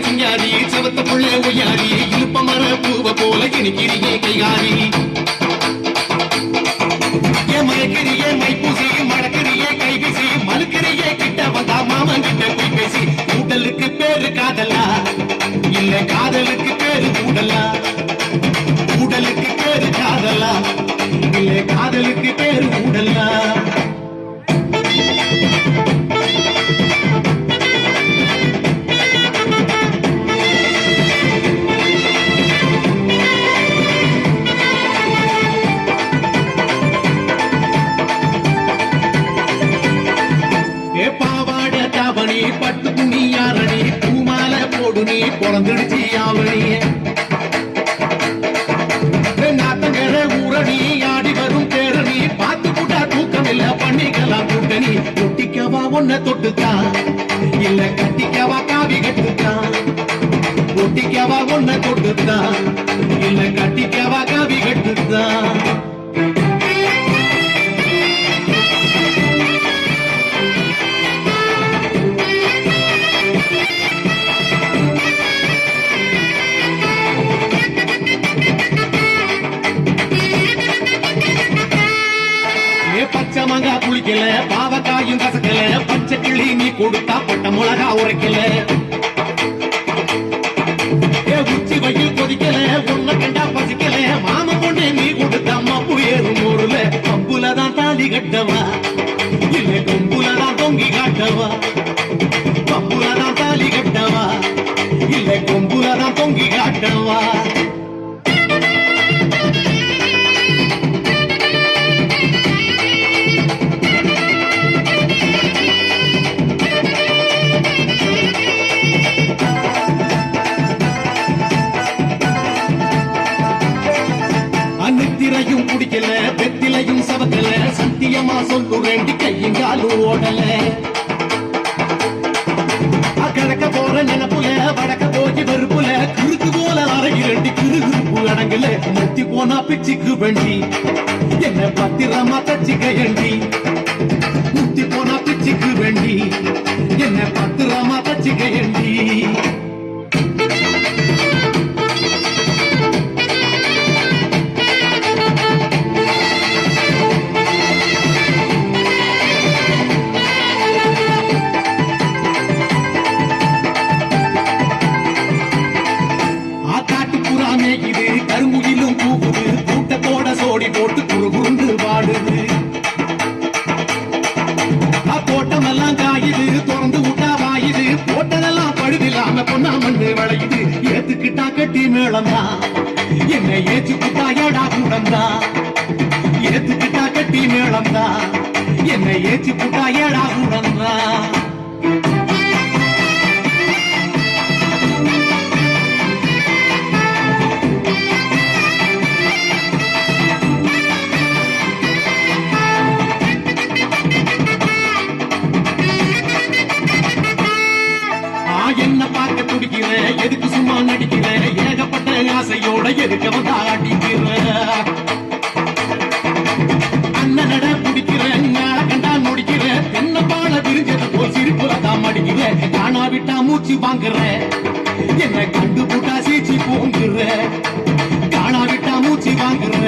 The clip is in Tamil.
சிங்காரி செவத்த புள்ள ஒய்யாரி இழுப்ப மர பூவ போல கிணிக்கிறியே கைகாரி மயக்கிறியே மைப்பூசி மடக்கிறியே கைவிசி மலுக்கிறியே கிட்ட வந்தா மாமன் கிட்ட போய் பேசி ஊடலுக்கு பேரு காதலா இல்ல காதலுக்கு பேரு ஊடலா ஊடலுக்கு பேரு காதலா இல்ல காதலுக்கு பேரு ஊடலா பட்டு துணி யாரணி பூமால போடு நீ பிறந்துடுச்சு யாவணி நாத்தங்கர ஊரணி ஆடி வரும் பேரணி பார்த்து கூட்டா தூக்கம் இல்ல பண்ணிக்கலாம் கூட்டணி ஒட்டிக்கவா ஒன்ன தொட்டுத்தான் இல்ல கட்டிக்கவா காவி கட்டுத்தான் ஒட்டிக்கவா ஒன்ன தொட்டுத்தான் இல்ல கட்டிக்கவா காவி கட்டுத்தான் பச்சமங்கா புளிக்கல பாவக்காயும் கசக்கல பச்சை கிளி நீ கொடுத்தா பட்ட மிளகா உரைக்கல உச்சி வயில் கொதிக்கல உன்ன கண்டா பசிக்கல மாம பொண்ணு நீ கொடுத்தா மப்பு ஏறும் ஊருல பம்புலதான் தாலி கட்டவா இல்ல கொம்புலதான் தொங்கி காட்டவா பம்புலதான் தாலி கட்டவா இல்ல கொம்புலதான் தொங்கி காட்டவா நித்திரையும் குடிக்கல வெத்திலையும் சவக்கல சத்தியமா சொல்லுறேண்டி கையங்காலும் ஓடல கிழக்க போற நினைப்புல வடக்க போய் வெறுப்புல குறுக்கு போல அறையிரண்டி கிருகுறுப்பு அடங்கல முத்தி போனா பிச்சுக்கு வண்டி என்ன பத்திரமா தச்சிக்கையண்டி முத்தி போனா பிச்சுக்கு வண்டி என்ன பத்திரமா தச்சிக்கையண்டி கருமுகிலும் பூகுது கூட்டத்தோட சோடி போட்டு குறுகுண்டு வாடுது தோட்டமெல்லாம் காயுது திறந்து விட்டா வாயுது போட்டதெல்லாம் பழுதில்லாம பொன்னா மண்ணு வளையுது ஏத்துக்கிட்டா கட்டி மேளம்தான் என்ன ஏச்சுக்கிட்டா ஏடா கூடம்தான் ஏத்துக்கிட்டா கட்டி மேளம்தான் என்ன ஏச்சுக்கிட்டா ஏடா கூடம்தான் என்ன பார்க்க துடிக்கிற எதுக்கு சும்மா நடிக்கிற ஏகப்பட்ட ஆசையோட எதுக்கு வந்து ஆட்டிக்கிற அண்ணனட பிடிக்கிற நாள கண்டா நொடிக்கிற தென்ன பாட விரிஞ்சது போல் சிரிப்புல தான் அடிக்கிற காணா விட்டா மூச்சு வாங்குற என்ன கண்டு போட்டா சீச்சி போங்குற காணா விட்டா மூச்சு வாங்குற